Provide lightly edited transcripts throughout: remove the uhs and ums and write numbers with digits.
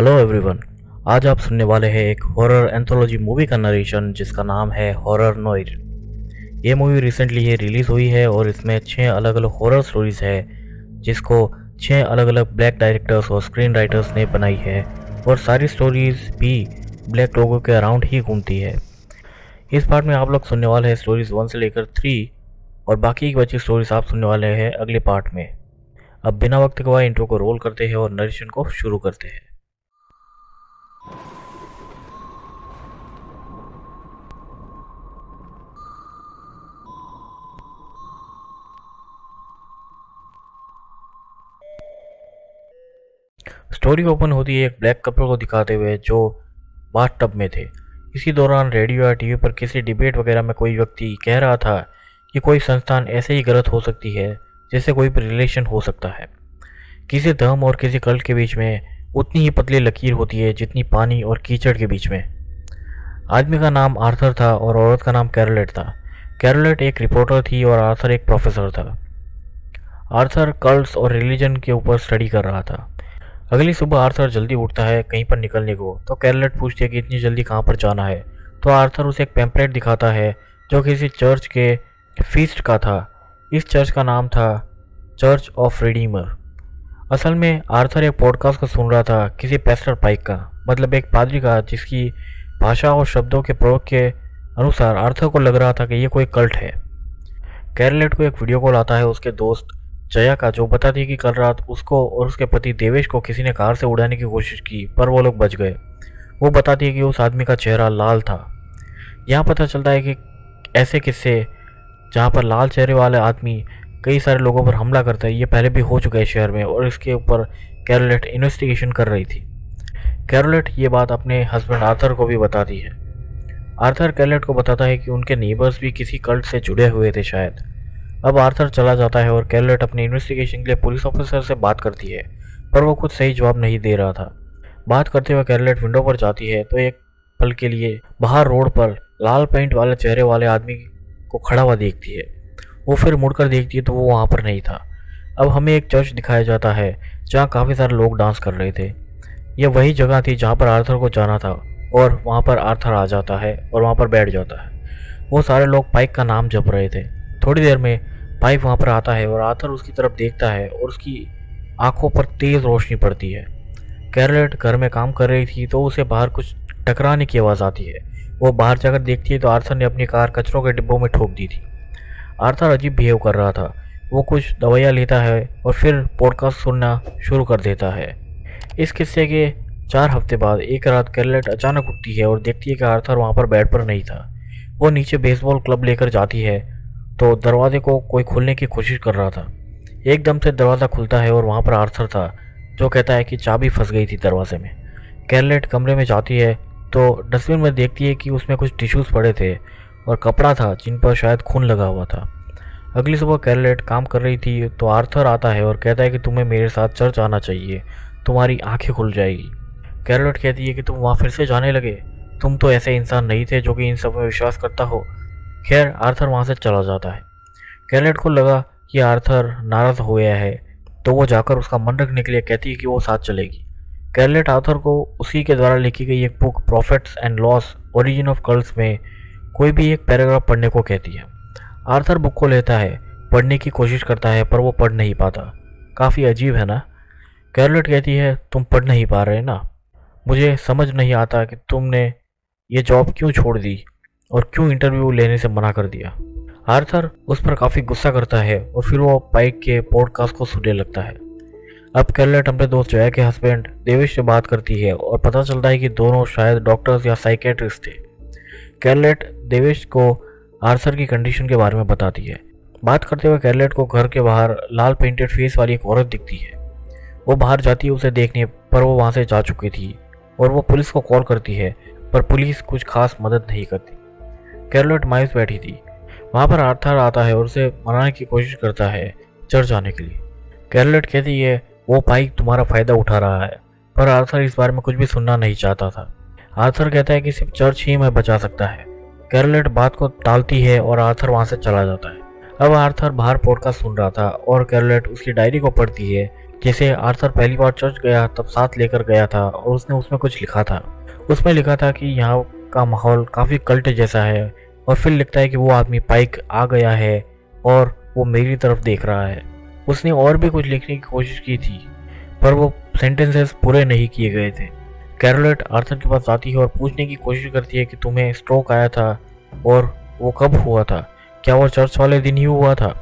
Hello everyone. आज आप सुनने वाले हैं एक हॉरर एंथोलॉजी मूवी का नरेशन जिसका नाम है हॉरर नोयर। ये मूवी रिसेंटली ही रिलीज हुई है और इसमें 6 अलग अलग हॉरर स्टोरीज है जिसको 6 अलग अलग ब्लैक डायरेक्टर्स और स्क्रीन राइटर्स ने बनाई है और सारी स्टोरीज भी ब्लैक लोगों के अराउंड ही घूमती है। इस पार्ट में आप लोग सुनने वाले हैं स्टोरीज 1 से लेकर 3 और बाकी की बची स्टोरीज आप सुनने वाले हैं अगले पार्ट में। अब बिना वक्त गवाए इंट्रो को रोल करते हैं और नरेशन को शुरू करते हैं। स्टोरी ओपन होती है एक ब्लैक कपल को दिखाते हुए जो बाथ टब में थे। इसी दौरान रेडियो या टीवी पर किसी डिबेट वगैरह में कोई व्यक्ति कह रहा था कि कोई संस्थान ऐसे ही गलत हो सकती है जैसे कोई भी रिलेशन हो सकता है। किसी धर्म और किसी कल्ट के बीच में उतनी ही पतली लकीर होती है जितनी पानी और कीचड़ के बीच में। आदमी का नाम आर्थर था और औरत का नाम कैरोलेट था। कैरोलेट एक रिपोर्टर थी और आर्थर एक प्रोफेसर था। आर्थर कल्ट्स और रिलीजन के ऊपर स्टडी कर रहा था। अगली सुबह आर्थर जल्दी उठता है कहीं पर निकलने को, तो कैरोलेट पूछती है कि इतनी जल्दी कहाँ पर जाना है। तो आर्थर उसे एक पैम्पलेट दिखाता है जो किसी चर्च के फीस्ट का था। इस चर्च का नाम था चर्च ऑफ रिडीमर। असल में आर्थर एक पॉडकास्ट को सुन रहा था किसी पेस्टर पाइक का, मतलब एक पादरी का, जिसकी भाषा और शब्दों के प्रयोग के अनुसार आर्थर को लग रहा था कि ये कोई कल्ट है। कैरोलेट को एक वीडियो कॉल आता है उसके दोस्त जया का, जो बताती है कि कल रात उसको और उसके पति देवेश को किसी ने कार से उड़ाने की कोशिश की पर वो लोग बच गए। वो बताती है कि उस आदमी का चेहरा लाल था। यहाँ पता चलता है कि ऐसे किस्से जहाँ पर लाल चेहरे वाले आदमी कई सारे लोगों पर हमला करता है ये पहले भी हो चुका है शहर में, और इसके ऊपर कैरोलेट इन्वेस्टिगेशन कर रही थी। कैरोलेट ये बात अपने हस्बैंड आर्थर को भी बताती है। आर्थर कैरोलेट को बताता है कि उनके नेबर्स भी किसी कल्ट से जुड़े हुए थे शायद। अब आर्थर चला जाता है और कैरोलेट अपनी इन्वेस्टिगेशन के लिए पुलिस ऑफिसर से बात करती है पर वो कुछ सही जवाब नहीं दे रहा था। बात करते हुए कैरोलेट विंडो पर जाती है तो एक पल के लिए बाहर रोड पर लाल पेंट वाले चेहरे वाले आदमी को खड़ा हुआ देखती है। वो फिर मुड़कर देखती है तो वो वहाँ पर नहीं था। अब हमें एक चर्च दिखाया जाता है जहाँ काफ़ी सारे लोग डांस कर रहे थे। यह वही जगह थी जहाँ पर आर्थर को जाना था और वहाँ पर आर्थर आ जाता है और वहाँ पर बैठ जाता है। वो सारे लोग पाइक का नाम जप रहे थे। थोड़ी देर में पाइप वहाँ पर आता है और आर्थर उसकी तरफ देखता है और उसकी आंखों पर तेज़ रोशनी पड़ती है। कैरोलेट घर में काम कर रही थी तो उसे बाहर कुछ टकराने की आवाज़ आती है। वो बाहर जाकर देखती है तो आर्थर ने अपनी कार कचरों के डिब्बों में ठोक दी थी। आर्थर अजीब बिहेव कर रहा था। वो कुछ दवाइयाँ लेता है और फिर पॉडकास्ट सुनना शुरू कर देता है। इस किस्से के 4 हफ्ते बाद एक रात कैरोलेट अचानक उठती है और देखती है कि आर्थर वहाँ पर बेड पर नहीं था। वो नीचे बेसबॉल क्लब लेकर जाती है तो दरवाजे को कोई खोलने की कोशिश कर रहा था। एकदम से दरवाज़ा खुलता है और वहाँ पर आर्थर था जो कहता है कि चाबी फंस गई थी दरवाजे में। कैरोलेट कमरे में जाती है तो डस्टबिन में देखती है कि उसमें कुछ टिश्यूज़ पड़े थे और कपड़ा था जिन पर शायद खून लगा हुआ था। अगली सुबह कैरोलेट काम कर रही थी तो आर्थर आता है और कहता है कि तुम्हें मेरे साथ चर्च आना चाहिए, तुम्हारी आंखें खुल जाएगी। कैरोलेट कहती है कि तुम वहाँ फिर से जाने लगे, तुम तो ऐसे इंसान नहीं थे जो कि इन सब में विश्वास करता हो। खैर आर्थर वहाँ से चला जाता है। कैरोलेट को लगा कि आर्थर नाराज़ हो गया है तो वो जाकर उसका मन रखने के लिए कहती है कि वो साथ चलेगी। कैरोलेट आर्थर को उसी के द्वारा लिखी गई एक book profits and loss origin of cults में कोई भी एक पैराग्राफ पढ़ने को कहती है। आर्थर बुक को लेता है, पढ़ने की कोशिश करता है पर वो पढ़ नहीं पाता। काफ़ी अजीब है ना। कैरोलेट कहती है तुम पढ़ नहीं पा रहे ना, मुझे समझ नहीं आता कि तुमने ये जॉब क्यों छोड़ दी और क्यों इंटरव्यू लेने से मना कर दिया। आर्थर उस पर काफ़ी गुस्सा करता है और फिर वो पाइक के पॉडकास्ट को सुनने लगता है। अब कैरोलेट अपने दोस्त जया के हस्बैंड देवेश से बात करती है और पता चलता है कि दोनों शायद डॉक्टर्स या साइकेट्रिस्ट थे। कैरोलेट देवेश को आर्थर की कंडीशन के बारे में बताती है। बात करते हुए कैरोलेट को घर के बाहर लाल पेंटेड फेस वाली एक औरत दिखती है। वो बाहर जाती है उसे देखने पर वो वहाँ से जा चुकी थी और वो पुलिस को कॉल करती है पर पुलिस कुछ खास मदद नहीं करती। कैरोलेट मायूस बैठी थी। वहाँ पर आर्थर आता है और उसे मनाने की कोशिश करता है चर्च आने के लिए। कैरोलेट कहती है वो पाइक तुम्हारा फ़ायदा उठा रहा है, पर आर्थर इस बारे में कुछ भी सुनना नहीं चाहता था। आर्थर कहता है कि सिर्फ चर्च ही मैं बचा सकता है। कैरोलेट बात को टालती है और आर्थर वहाँ से चला जाता है। अब आर्थर बाहर पॉडकास्ट सुन रहा था और कैरोलेट उसकी डायरी को पढ़ती है जैसे आर्थर पहली बार चर्च गया तब साथ लेकर गया था और उसने उसमें कुछ लिखा था। उसमें लिखा था कि यहाँ का माहौल काफ़ी कल्ट जैसा है, और फिर लिखता है कि वो आदमी पाइक आ गया है और वो मेरी तरफ देख रहा है। उसने और भी कुछ लिखने की कोशिश की थी, पर वो सेंटेंसेस पूरे नहीं किए गए थे। कैरोलेट आर्थर के पास आती है और पूछने की कोशिश करती है कि तुम्हें स्ट्रोक आया था और वो कब हुआ था, क्या वो चर्च वाले दिन ही हुआ था।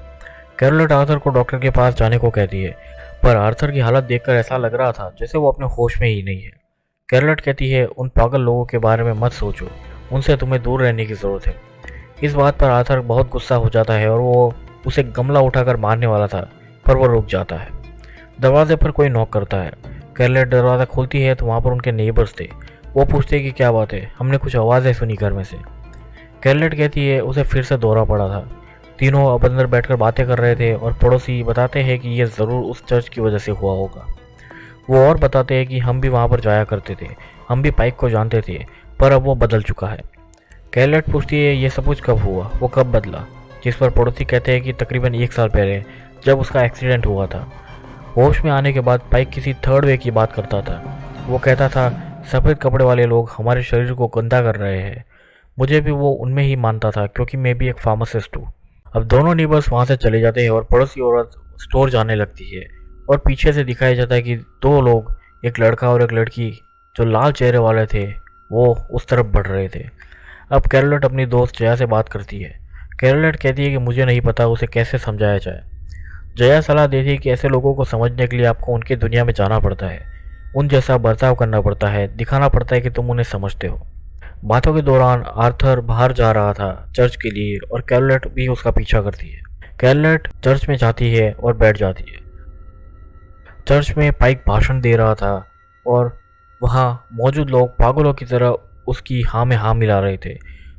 कैरोलेट आर्थर को डॉक्टर के पास जाने को कहती है, पर आर्थर की हालत देखकर ऐसा लग रहा था जैसे वो अपने होश में ही नहीं है। कैरोलेट कहती है, उन पागल लोगों के बारे में मत सोचो, उनसे तुम्हें दूर रहने की ज़रूरत है। इस बात पर आर्थर बहुत गुस्सा हो जाता है और वो उसे गमला उठाकर मारने वाला था, पर वो रुक जाता है। दरवाजे पर कोई नॉक करता है। कैरोलेट दरवाज़ा खोलती है तो वहाँ पर उनके नेबर्स थे। वो पूछते हैं कि क्या बात है, हमने कुछ आवाज़ें सुनी घर में से। कैरोलेट कहती है उसे फिर से दौरा पड़ा था। तीनों अब अंदर बैठकर बातें कर रहे थे और पड़ोसी बताते हैं कि ये ज़रूर उस चर्च की वजह से हुआ होगा। वो और बताते हैं कि हम भी वहाँ पर जाया करते थे, हम भी पाइक को जानते थे, पर अब वो बदल चुका है। कैरोलेट पूछती है ये सब कुछ कब हुआ, वो कब बदला, जिस पर पड़ोसी कहते हैं कि तकरीबन 1 साल पहले, जब उसका एक्सीडेंट हुआ था। होश में आने के बाद पाइक किसी थर्ड वे की बात करता था। वो कहता था सफ़ेद कपड़े वाले लोग हमारे शरीर को गंदा कर रहे हैं। मुझे भी वो उनमें ही मानता था क्योंकि मैं भी एक फार्मासिस्ट हूँ। अब दोनों नेबर्स वहाँ से चले जाते हैं और पड़ोसी औरत स्टोर जाने लगती है, और पीछे से दिखाया जाता है कि 2 लोग, एक लड़का और एक लड़की जो लाल चेहरे वाले थे, वो उस तरफ बढ़ रहे थे। अब कैरोलेट अपनी दोस्त जया से बात करती है। कैरोलेट कहती है कि मुझे नहीं पता उसे कैसे समझाया जाए। जया सलाह देती है कि ऐसे लोगों को समझने के लिए आपको उनकी दुनिया में जाना पड़ता है, उन जैसा बर्ताव करना पड़ता है, दिखाना पड़ता है कि तुम उन्हें समझते हो। बातों के दौरान आर्थर बाहर जा रहा था चर्च के लिए और कैरोलेट भी उसका पीछा करती है। कैरोलेट चर्च में जाती है और बैठ जाती है। चर्च में पाइक भाषण दे रहा था और वहाँ मौजूद लोग पागलों की तरह उसकी हाँ में हाँ मिला रहे थे।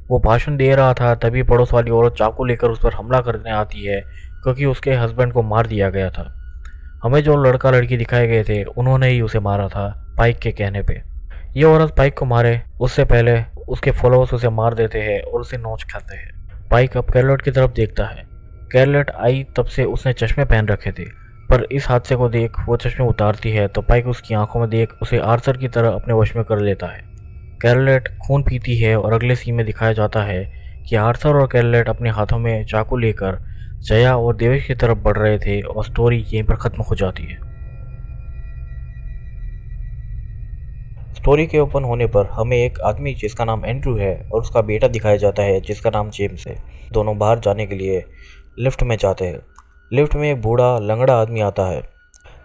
वो भाषण दे रहा था तभी पड़ोस वाली औरत चाकू लेकर उस पर हमला करने आती है, क्योंकि उसके हस्बैंड को मार दिया गया था। हमें जो लड़का लड़की दिखाए गए थे उन्होंने ही उसे मारा था पाइक के कहने पे। ये औरत पाइक को मारे उससे पहले उसके फॉलोअर्स उसे मार देते हैं और उसे नोच खाते हैं। पाइक अब कैरोलेट की तरफ देखता है। कैरोलेट आई तब से उसने चश्मे पहन रखे थे, पर इस हादसे को देख वो चश्मे उतारती है तो पाइक उसकी आंखों में देख उसे आर्थर की तरह अपने वश में कर लेता है। कैरोलेट खून पीती है और अगले सीन में दिखाया जाता है कि आर्थर और कैरोलेट अपने हाथों में चाकू लेकर जया और देवेश की तरफ बढ़ रहे थे और स्टोरी यहीं पर ख़त्म हो जाती है। स्टोरी के ओपन होने पर हमें एक आदमी जिसका नाम एंड्रू है और उसका बेटा दिखाया जाता है जिसका नाम जेम्स है। दोनों बाहर जाने के लिए लिफ्ट में जाते हैं। लिफ्ट में एक बूढ़ा लंगड़ा आदमी आता है।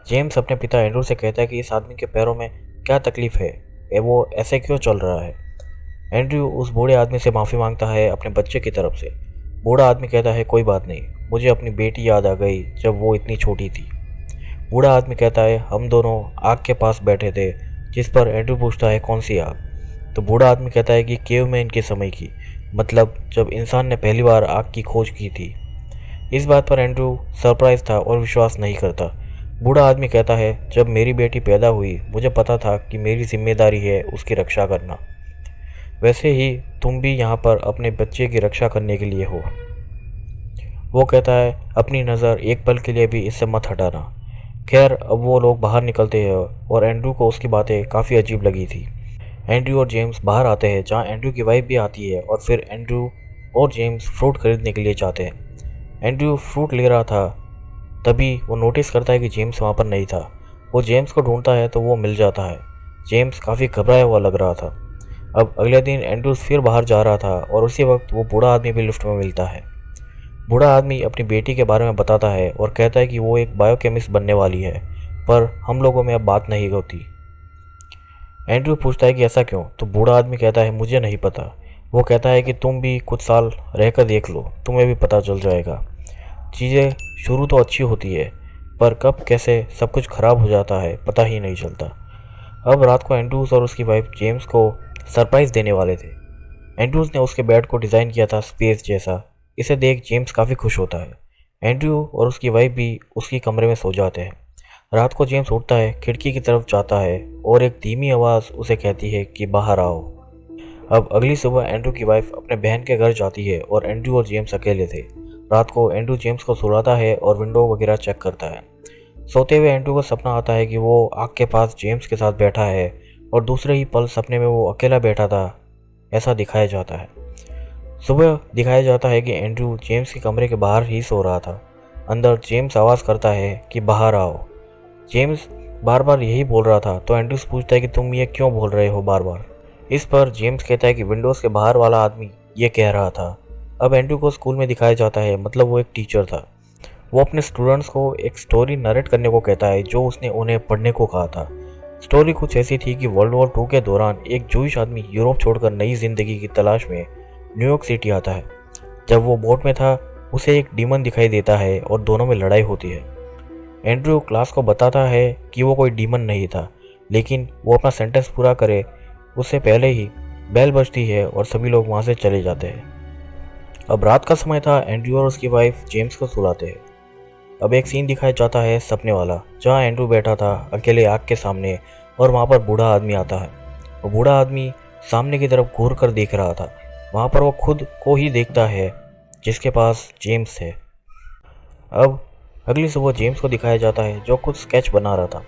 जेम्स अपने पिता एंड्रू से कहता है कि इस आदमी के पैरों में क्या तकलीफ़ है, वो ऐसे क्यों चल रहा है। एंड्रू उस बूढ़े आदमी से माफ़ी मांगता है अपने बच्चे की तरफ से। बूढ़ा आदमी कहता है कोई बात नहीं, मुझे अपनी बेटी याद आ गई जब वो इतनी छोटी थी। बूढ़ा आदमी कहता है हम दोनों आग के पास बैठे थे, जिस पर एंड्रू पूछता है कौन सी आग। तो बूढ़ा आदमी कहता है कि केव में इनके समय की, मतलब जब इंसान ने पहली बार आग की खोज की थी। इस बात पर एंड्रू सरप्राइज था और विश्वास नहीं करता। बूढ़ा आदमी कहता है जब मेरी बेटी पैदा हुई मुझे पता था कि मेरी जिम्मेदारी है उसकी रक्षा करना। वैसे ही तुम भी यहाँ पर अपने बच्चे की रक्षा करने के लिए हो। वो कहता है अपनी नज़र एक पल के लिए भी इससे मत हटाना। खैर अब वो लोग बाहर निकलते हैं और एंड्रू को उसकी बातें काफ़ी अजीब लगी थी। एंड्रू और जेम्स बाहर आते हैं जहाँ एंड्रू की वाइफ भी आती है और फिर एंड्रू और जेम्स फ्रूट खरीदने के लिए जाते हैं। एंड्रू फ्रूट ले रहा था तभी वो नोटिस करता है कि जेम्स वहाँ पर नहीं था। वो जेम्स को ढूंढता है तो वो मिल जाता है। जेम्स काफ़ी घबराया हुआ लग रहा था। अब अगले दिन एंड्रूस फिर बाहर जा रहा था और उसी वक्त वो बूढ़ा आदमी भी लिफ्ट में मिलता है। बूढ़ा आदमी अपनी बेटी के बारे में बताता है और कहता है कि वो एक बायोकेमिस्ट बनने वाली है, पर हम लोगों में अब बात नहीं होती। एंड्रू पूछता है कि ऐसा क्यों, तो बूढ़ा आदमी कहता है मुझे नहीं पता। वो कहता है कि तुम भी कुछ साल रहकर देख लो, तुम्हें भी पता चल जाएगा। चीज़ें शुरू तो अच्छी होती है, पर कब कैसे सब कुछ ख़राब हो जाता है पता ही नहीं चलता। अब रात को एंड्रूस और उसकी वाइफ जेम्स को सरप्राइज़ देने वाले थे। एंड्रूस ने उसके बेड को डिज़ाइन किया था स्पेस जैसा। इसे देख जेम्स काफ़ी खुश होता है। एंड्रू और उसकी वाइफ भी उसकी कमरे में सो जाते हैं। रात को जेम्स उठता है, खिड़की की तरफ जाता है और एक धीमी आवाज़ उसे कहती है कि बाहर आओ। अब अगली सुबह एंड्रू की वाइफ अपने बहन के घर जाती है और एंड्रू और जेम्स अकेले थे। रात को एंड्रू जेम्स को सुलाता है और विंडो वगैरह चेक करता है। सोते हुए एंड्रू को सपना आता है कि वो आग के पास जेम्स के साथ बैठा है और दूसरे ही पल सपने में वो अकेला बैठा था, ऐसा दिखाया जाता है। सुबह दिखाया जाता है कि एंड्रू जेम्स के कमरे के बाहर ही सो रहा था। अंदर जेम्स आवाज़ करता है कि बाहर आओ। जेम्स बार बार यही बोल रहा था, तो एंड्रू पूछता है कि तुम ये क्यों बोल रहे हो बार बार। इस पर जेम्स कहता है कि विंडोज़ के बाहर वाला आदमी ये कह रहा था। अब एंड्रू को स्कूल में दिखाया जाता है, मतलब वो एक टीचर था। वो अपने स्टूडेंट्स को एक स्टोरी नरेट करने को कहता है जो उसने उन्हें पढ़ने को कहा था। स्टोरी कुछ ऐसी थी कि वर्ल्ड वॉर 2 के दौरान एक जूइश आदमी यूरोप छोड़कर नई जिंदगी की तलाश में न्यूयॉर्क सिटी आता है। जब वो बोट में था, उसे एक डीमन दिखाई देता है और दोनों में लड़ाई होती है। एंड्रू क्लास को बताता है कि वो कोई डीमन नहीं था, लेकिन वो अपना सेंटेंस पूरा करे उससे पहले ही बेल बजती है और सभी लोग वहाँ से चले जाते हैं। अब रात का समय था। एंड्रू और उसकी वाइफ जेम्स को सुलाते हैं। अब एक सीन दिखाया जाता है सपने वाला, जहाँ एंड्रू बैठा था अकेले आग के सामने और वहाँ पर बूढ़ा आदमी आता है। वो बूढ़ा आदमी सामने की तरफ घूर कर देख रहा था। वहाँ पर वो खुद को ही देखता है जिसके पास जेम्स है। अब अगली सुबह जेम्स को दिखाया जाता है जो कुछ स्केच बना रहा था।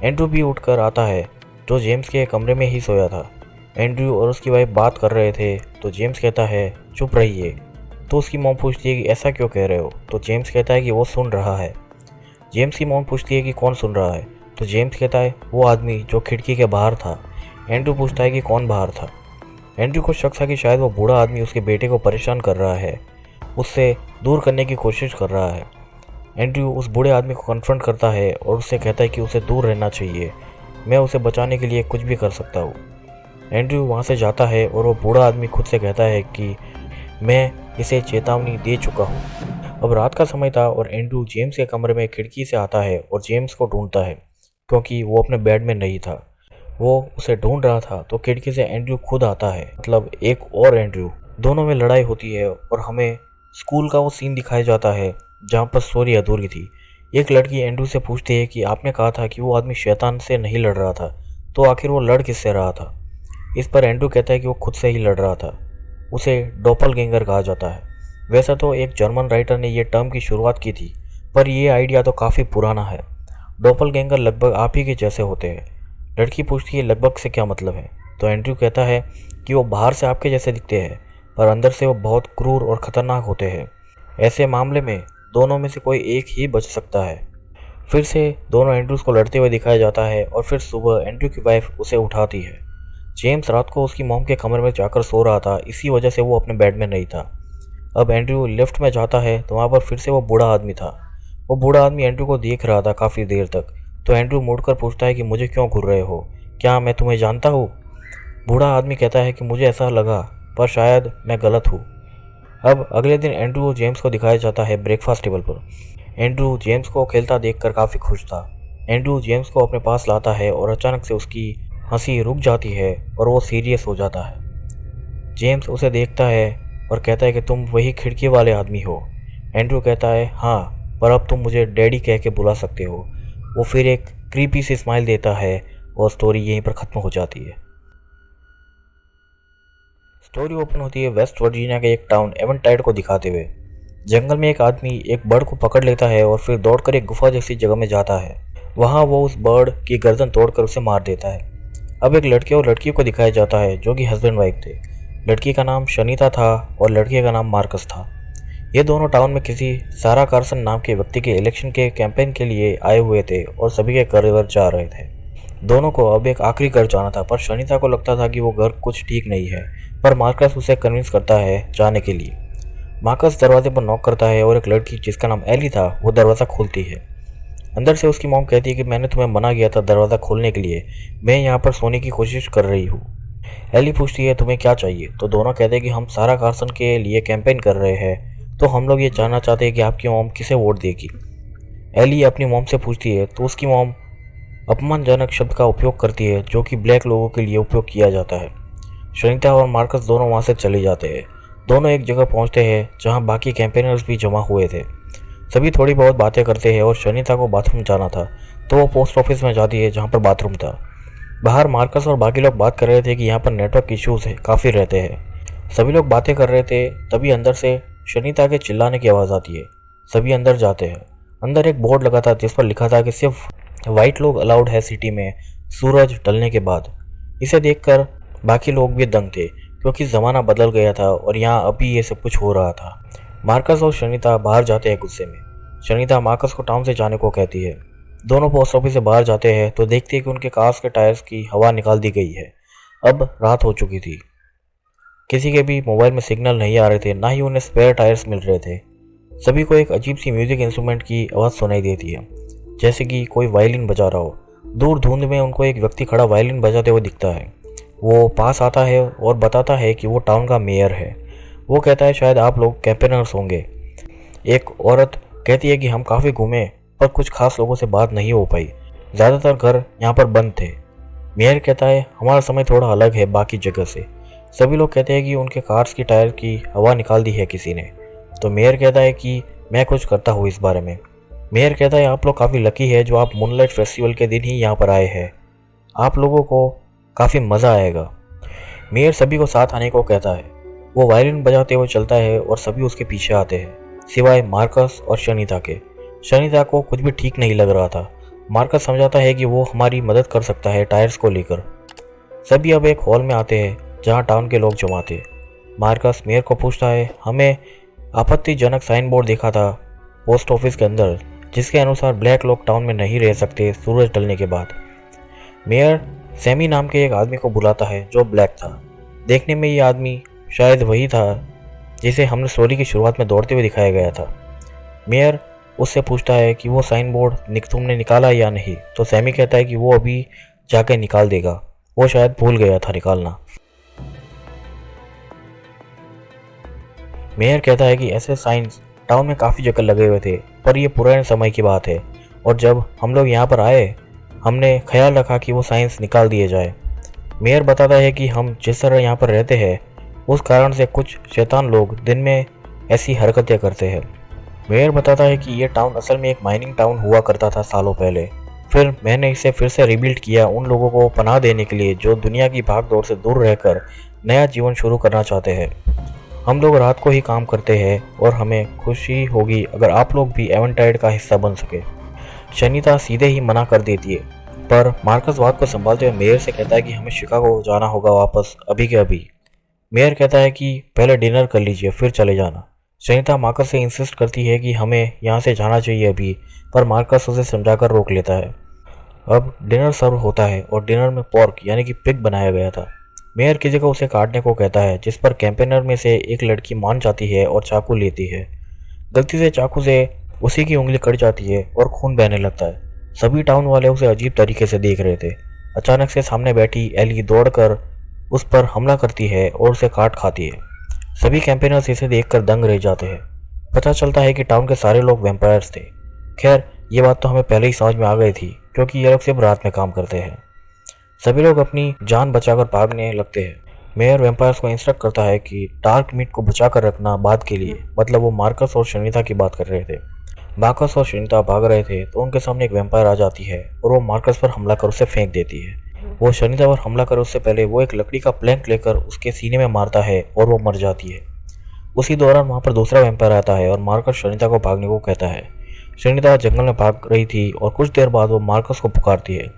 एंड्रू भी उठकर आता है जो जेम्स के कमरे में ही सोया था। एंड्रू और उसकी वाइफ बात कर रहे थे तो जेम्स कहता है चुप रहिए। तो उसकी मॉम पूछती है कि ऐसा क्यों कह रहे हो, तो जेम्स कहता है कि वो सुन रहा है। जेम्स की मॉम पूछती है कि कौन सुन रहा है, तो जेम्स कहता है वो आदमी जो खिड़की के बाहर था। एंड्रू पूछता है कि कौन बाहर था। एंड्रू को शक था कि शायद वो बूढ़ा आदमी उसके बेटे को परेशान कर रहा है, उससे दूर करने की कोशिश कर रहा है। एंड्रू उस बूढ़े आदमी को कन्फ्रंट करता है और उससे कहता है कि उसे दूर रहना चाहिए, मैं उसे बचाने के लिए कुछ भी कर सकता हूँ। एंड्रू वहाँ से जाता है और वो बूढ़ा आदमी खुद से कहता है कि मैं इसे चेतावनी दे चुका हूँ। अब रात का समय था और एंड्रू जेम्स के कमरे में खिड़की से आता है और जेम्स को ढूंढता है क्योंकि वो अपने बेड में नहीं था। वो उसे ढूंढ रहा था तो खिड़की से एंड्रू खुद आता है, मतलब एक और एंड्रू। दोनों में लड़ाई होती है और हमें स्कूल का वो सीन दिखाया जाता है जहाँ पर स्टोरी अधूरी थी। एक लड़की एंड्रू से पूछती है कि आपने कहा था कि वो आदमी शैतान से नहीं लड़ रहा था, तो आखिर वो लड़ किससे रहा था। इस पर एंड्रू कहता है कि वो खुद से ही लड़ रहा था। उसे डॉपलगैंगर कहा जाता है। वैसे तो एक जर्मन राइटर ने ये टर्म की शुरुआत की थी, पर यह आइडिया तो काफ़ी पुराना है। डॉपलगैंगर लगभग आप ही के जैसे होते हैं। लड़की पूछती है लगभग से क्या मतलब है, तो एंड्रू कहता है कि वो बाहर से आपके जैसे दिखते हैं पर अंदर से वो बहुत क्रूर और ख़तरनाक होते हैं। ऐसे मामले में दोनों में से कोई एक ही बच सकता है। फिर से दोनों एंड्रूज को लड़ते हुए दिखाया जाता है और फिर सुबह एंड्रू की वाइफ उसे उठाती है। जेम्स रात को उसकी मॉम के कमरे में जाकर सो रहा था, इसी वजह से वो अपने बेड में नहीं था। अब एंड्रू लिफ्ट में जाता है तो वहाँ पर फिर से वो बूढ़ा आदमी था। वो बूढ़ा आदमी एंड्रू को देख रहा था काफ़ी देर तक, तो एंड्रू मुड़कर पूछता है कि मुझे क्यों घूर रहे हो, क्या मैं तुम्हें जानता हूँ। बूढ़ा आदमी कहता है कि मुझे ऐसा लगा, पर शायद मैं गलत हूँ। अब अगले दिन एंड्रू और जेम्स को दिखाया जाता है ब्रेकफास्ट टेबल पर। एंड्रू जेम्स को खेलता देखकर काफ़ी खुश था। एंड्रू जेम्स को अपने पास लाता है और अचानक से उसकी हंसी रुक जाती है और वो सीरियस हो जाता है। जेम्स उसे देखता है और कहता है कि तुम वही खिड़की वाले आदमी हो। एंड्रू कहता है हाँ, पर अब तुम मुझे डैडी कह के बुला सकते हो। वो फिर एक क्रीपी सी स्माइल देता है और स्टोरी यहीं पर ख़त्म हो जाती है। स्टोरी ओपन होती है वेस्ट वर्जीनिया के एक टाउन एवेंटाइड को दिखाते हुए। जंगल में एक आदमी एक बर्ड को पकड़ लेता है और फिर दौड़कर एक गुफा जैसी जगह में जाता है। वहाँ वो उस बर्ड की गर्दन तोड़कर उसे मार देता है। अब एक लड़के और लड़की को दिखाया जाता है जो कि हस्बैंड वाइफ थे। लड़की का नाम शनीता था और लड़के का नाम मार्कस था। ये दोनों टाउन में किसी सारा कार्सन नाम के व्यक्ति के इलेक्शन के कैंपेन के लिए आए हुए थे और सभी के घर जा रहे थे। दोनों को अब एक आखिरी घर जाना था, पर शनीता को लगता था कि वो घर कुछ ठीक नहीं है, पर मार्कस उसे कन्विंस करता है जाने के लिए। मार्कस दरवाजे पर नॉक करता है और एक लड़की जिसका नाम एली था वो दरवाज़ा खोलती है। अंदर से उसकी मॉम कहती है कि मैंने तुम्हें मना किया था दरवाज़ा खोलने के लिए, मैं यहाँ पर सोने की कोशिश कर रही हूँ। एली पूछती है तुम्हें क्या चाहिए, तो दोनों कहते हैं कि हम सारा कार्सन के लिए कैंपेन कर रहे हैं, तो हम लोग ये जानना चाहते हैं कि आपकी मॉम किसे वोट देगी। एली अपनी मॉम से पूछती है तो उसकी मॉम अपमानजनक शब्द का उपयोग करती है जो कि ब्लैक लोगों के लिए उपयोग किया जाता है। शनीता और मार्कस दोनों वहाँ से चले जाते हैं। दोनों एक जगह पहुँचते हैं जहाँ बाकी कैंपेनर्स भी जमा हुए थे। सभी थोड़ी बहुत बातें करते हैं और शनीता को बाथरूम जाना था, तो वो पोस्ट ऑफिस में जाती है जहाँ पर बाथरूम था। बाहर मार्कस और बाकी लोग बात कर रहे थे कि यहाँ पर नेटवर्क इश्यूज है काफ़ी रहते हैं। सभी लोग बातें कर रहे थे, तभी अंदर से शनीता के चिल्लाने की आवाज़ आती है। सभी अंदर जाते हैं। अंदर एक बोर्ड लगा था जिस पर लिखा था कि सिर्फ वाइट लोग अलाउड है सिटी में सूरज ढलने के बाद। इसे देखकर बाकी लोग भी दंग थे क्योंकि ज़माना बदल गया था और यहाँ अभी ये सब कुछ हो रहा था। मार्कस और शनिता बाहर जाते हैं गुस्से में। शनिता मार्कस को टाउन से जाने को कहती है। दोनों पोस्ट ऑफिस से बाहर जाते हैं तो देखते हैं कि उनके कार्स के टायर्स की हवा निकाल दी गई है। अब रात हो चुकी थी। किसी के भी मोबाइल में सिग्नल नहीं आ रहे थे, ना ही उन्हें स्पेयर टायर्स मिल रहे थे। सभी को एक अजीब सी म्यूजिक इंस्ट्रूमेंट की आवाज़ सुनाई देती है, जैसे कि कोई वायलिन बजा रहा हो। दूर धुंध में उनको एक व्यक्ति खड़ा वायलिन बजाते हुए दिखता है। वो पास आता है और बताता है कि वो टाउन का मेयर है। वो कहता है शायद आप लोग कैंपेनर्स होंगे। एक औरत कहती है कि हम काफ़ी घूमे पर कुछ खास लोगों से बात नहीं हो पाई, ज़्यादातर घर यहाँ पर बंद थे। मेयर कहता है हमारा समय थोड़ा अलग है बाकी जगह से। सभी लोग कहते हैं कि उनके कार्स की टायर की हवा निकाल दी है किसी ने। तो मेयर कहता है कि मैं कुछ करता हूँ इस बारे में। मेयर कहता है आप लोग काफ़ी लकी है जो आप मूनलाइट फेस्टिवल के दिन ही यहाँ पर आए हैं। आप लोगों को काफ़ी मज़ा आएगा। मेयर सभी को साथ आने को कहता है। वो वायलिन बजाते हुए चलता है और सभी उसके पीछे आते हैं, सिवाय मार्कस और शनिता के। शनिता को कुछ भी ठीक नहीं लग रहा था। मार्कस समझाता है कि वो हमारी मदद कर सकता है टायर्स को लेकर। सभी अब एक हॉल में आते हैं जहाँ टाउन के लोग जमा थे। मार्कस मेयर को पूछता है हमें आपत्तिजनक साइन बोर्ड देखा था पोस्ट ऑफिस के अंदर जिसके अनुसार ब्लैक लोग टाउन में नहीं रह सकते सूरज ढलने के बाद। मेयर सैमी नाम के एक आदमी को बुलाता है जो ब्लैक था। देखने में ये आदमी शायद वही था जिसे हमने स्टोरी की शुरुआत में दौड़ते हुए दिखाया गया था। मेयर उससे पूछता है कि वो साइन बोर्ड तुमने निकाला या नहीं। तो सैमी कहता है कि वो अभी जाके निकाल देगा, वो शायद भूल गया था निकालना। मेयर कहता है कि ऐसे साइंस टाउन में काफ़ी जगह लगे हुए थे पर ये पुराने समय की बात है और जब हम लोग यहाँ पर आए हमने ख्याल रखा कि वो साइंस निकाल दिए जाए। मेयर बताता है कि हम जिस तरह यहाँ पर रहते हैं उस कारण से कुछ शैतान लोग दिन में ऐसी हरकतें करते हैं। मेयर बताता है कि ये टाउन असल में एक माइनिंग टाउन हुआ करता था सालों पहले। फिर मैंने इसे फिर से रिबिल्ड किया उन लोगों को पनाह देने के लिए जो दुनिया की भाग दौड़ से दूर रहकर नया जीवन शुरू करना चाहते हैं। हम लोग रात को ही काम करते हैं और हमें खुशी होगी अगर आप लोग भी एवेंटाइड का हिस्सा बन सके। शनिता सीधे ही मना कर देती है पर मार्कस बात को संभालते हुए मेयर से कहता है कि हमें शिकागो जाना होगा वापस अभी के अभी। मेयर कहता है कि पहले डिनर कर लीजिए फिर चले जाना। शनिता मार्कस से इंसिस्ट करती है कि हमें यहाँ से जाना चाहिए अभी, पर मार्कस उसे समझाकर रोक लेता है। अब डिनर सर्व होता है और डिनर में पोर्क यानी कि पिग बनाया गया था। मेयर की जगह उसे काटने को कहता है जिस पर कैंपेनर में से एक लड़की मान जाती है और चाकू लेती है। गलती से चाकू से उसी की उंगली कट जाती है और खून बहने लगता है। सभी टाउन वाले उसे अजीब तरीके से देख रहे थे। अचानक से सामने बैठी एली दौड़कर उस पर हमला करती है और उसे काट खाती है। सभी कैंपेनर्स इसे देखकर दंग रह जाते हैं। पता चलता है कि टाउन के सारे लोग वैम्पायर्स थे। खैर ये बात तो हमें पहले ही समझ में आ गई थी क्योंकि ये लोग सिर्फ रात में काम करते हैं। सभी लोग अपनी जान बचाकर भागने लगते हैं। मेयर वैम्पायर्स को इंस्ट्रक्ट करता है कि डार्क मीट को बचाकर रखना बाद के लिए, मतलब वो मार्कस और शनिता की बात कर रहे थे। मार्कस और शनिता भाग रहे थे तो उनके सामने एक वैम्पायर आ जाती है और वो मार्कस पर हमला कर उसे फेंक देती है। वो शनिता पर हमला कर उससे पहले वो एक लकड़ी का प्लैंक लेकर उसके सीने में मारता है और वो मर जाती है। उसी दौरान वहाँ पर दूसरा वैम्पायर आता है और मार्कस शनिता को भागने को कहता है। शनिता जंगल में भाग रही थी और कुछ देर बाद वो मार्कस को पुकारती है।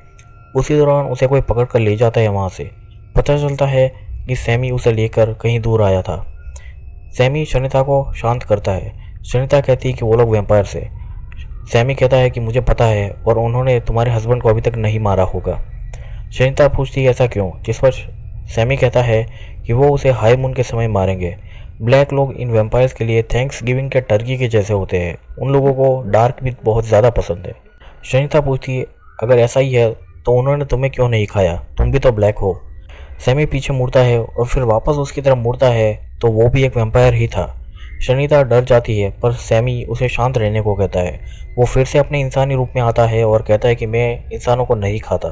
उसी दौरान उसे कोई पकड़ कर ले जाता है। वहाँ से पता चलता है कि सैमी उसे लेकर कहीं दूर आया था। सैमी शनिता को शांत करता है। शनिता कहती है कि वो लोग वैम्पायर से। सैमी कहता है कि मुझे पता है और उन्होंने तुम्हारे हस्बैंड को अभी तक नहीं मारा होगा। शनिता पूछती है ऐसा क्यों, जिस पर सैमी कहता है कि वो उसे हाई मून के समय मारेंगे। ब्लैक लोग इन वैम्पायर्स के लिए थैंक्स गिविंग के टर्की के जैसे होते हैं। उन लोगों को डार्क मीट बहुत ज़्यादा पसंद है। शनिता पूछती है अगर ऐसा ही है तो उन्होंने तुम्हें क्यों नहीं खाया, तुम भी तो ब्लैक हो। सैमी पीछे मुड़ता है और फिर वापस उसकी तरफ मुड़ता है तो वो भी एक वैम्पायर ही था। शनिता डर जाती है पर सैमी उसे शांत रहने को कहता है। वो फिर से अपने इंसानी रूप में आता है और कहता है कि मैं इंसानों को नहीं खाता,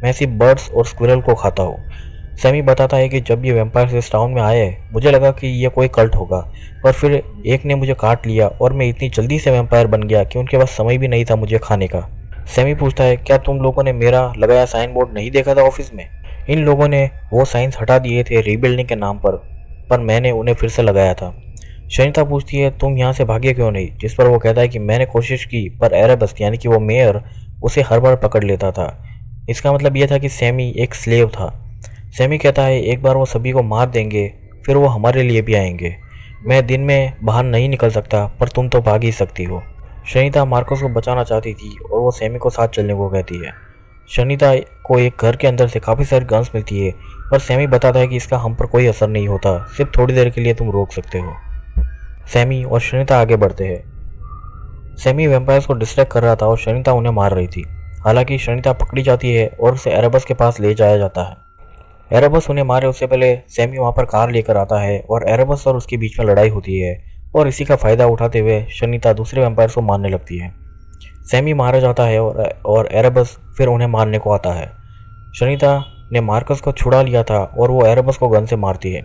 मैं सिर्फ बर्ड्स और स्क्विरल को खाता हूँ। सैमी बताता है कि जब ये वैम्पायर्स इस टाउन में आए मुझे लगा कि ये कोई कल्ट होगा, पर फिर एक ने मुझे काट लिया और मैं इतनी जल्दी से वैम्पायर बन गया कि उनके पास समय भी नहीं था मुझे खाने का। सैमी पूछता है क्या तुम लोगों ने मेरा लगाया साइन बोर्ड नहीं देखा था ऑफिस में? इन लोगों ने वो साइंस हटा दिए थे रीबिल्डिंग के नाम पर मैंने उन्हें फिर से लगाया था। शनिता पूछती है तुम यहाँ से भागे क्यों नहीं, जिस पर वो कहता है कि मैंने कोशिश की पर एरेबस यानी कि वो मेयर उसे हर बार पकड़ लेता था। इसका मतलब यह था कि सैमी एक स्लेव था। सैमी कहता है एक बार वो सभी को मार देंगे फिर वो हमारे लिए भी आएंगे। मैं दिन में बाहर नहीं निकल सकता पर तुम तो भाग ही सकती हो। शनिता मार्कस को बचाना चाहती थी और वो सैमी को साथ चलने को कहती है। शनिता को एक घर के अंदर से काफ़ी सारी गन्स मिलती है पर सैमी बताता है कि इसका हम पर कोई असर नहीं होता, सिर्फ थोड़ी देर के लिए तुम रोक सकते हो। सैमी और शनिता आगे बढ़ते हैं। सैमी वैम्पायर्स को डिस्ट्रैक्ट कर रहा था और शनिता उन्हें मार रही थी। हालांकि शनिता पकड़ी जाती है और उसे एरेबस के पास ले जाया जाता है। एरेबस उन्हें मारे उससे पहले सैमी वहां पर कार लेकर आता है और एरेबस और उसके बीच में लड़ाई होती है और इसी का फ़ायदा उठाते हुए शनिता दूसरे वैम्पायर्स को मारने लगती है। सैमी मारा जाता है और एरेबस फिर उन्हें मारने को आता है। शनिता ने मार्कस को छुड़ा लिया था और वो एरेबस को गन से मारती है।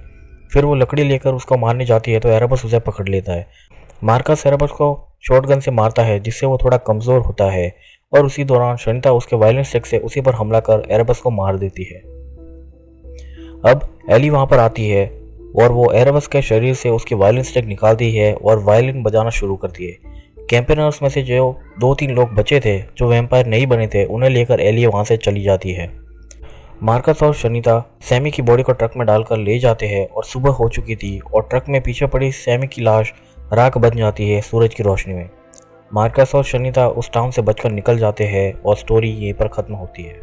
फिर वो लकड़ी लेकर उसको मारने जाती है तो एरेबस उसे पकड़ लेता है। मार्कस एरेबस को शॉटगन से मारता है जिससे वो थोड़ा कमज़ोर होता है और उसी दौरान शनिता उसके वायलेंस स्टिक से उसी पर हमला कर एरेबस को मार देती है। अब एली वहां पर आती है और वो एरेबस के शरीर से उसकी वायलिन स्टिक निकालती है और वायलिन बजाना शुरू करती है। कैंपेनर्स में से जो 2-3 लोग बचे थे जो वैम्पायर नहीं बने थे उन्हें लेकर एली वहां से चली जाती है। मार्कस और शनिता सैमी की बॉडी को ट्रक में डालकर ले जाते हैं और सुबह हो चुकी थी और ट्रक में पीछे पड़ी सैमी की लाश राख बन जाती है सूरज की रोशनी में। मार्कस और शनिता उस टाउन से बचकर निकल जाते हैं और स्टोरी यहीं पर ख़त्म होती है।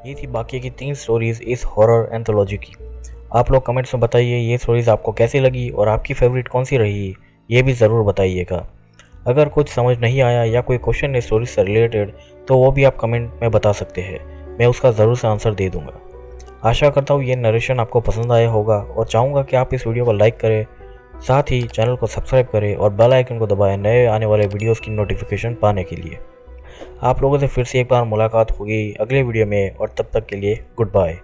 ये थी बाकी की 3 स्टोरीज़ इस हॉरर एंथोलॉजी की। आप लोग कमेंट्स में बताइए ये स्टोरीज़ आपको कैसी लगी और आपकी फेवरेट कौन सी रही ये भी ज़रूर बताइएगा। अगर कुछ समझ नहीं आया या कोई क्वेश्चन है स्टोरी से रिलेटेड तो वो भी आप कमेंट में बता सकते हैं, मैं उसका ज़रूर से आंसर दे दूंगा। आशा करता हूँ ये नरेशन आपको पसंद आया होगा और चाहूँगा कि आप इस वीडियो को लाइक करें, साथ ही चैनल को सब्सक्राइब करें और बेल आइकन को दबाएं नए आने वाले वीडियोस की नोटिफिकेशन पाने के लिए। आप लोगों से फिर से एक बार मुलाकात होगी अगले वीडियो में और तब तक के लिए गुड बाय।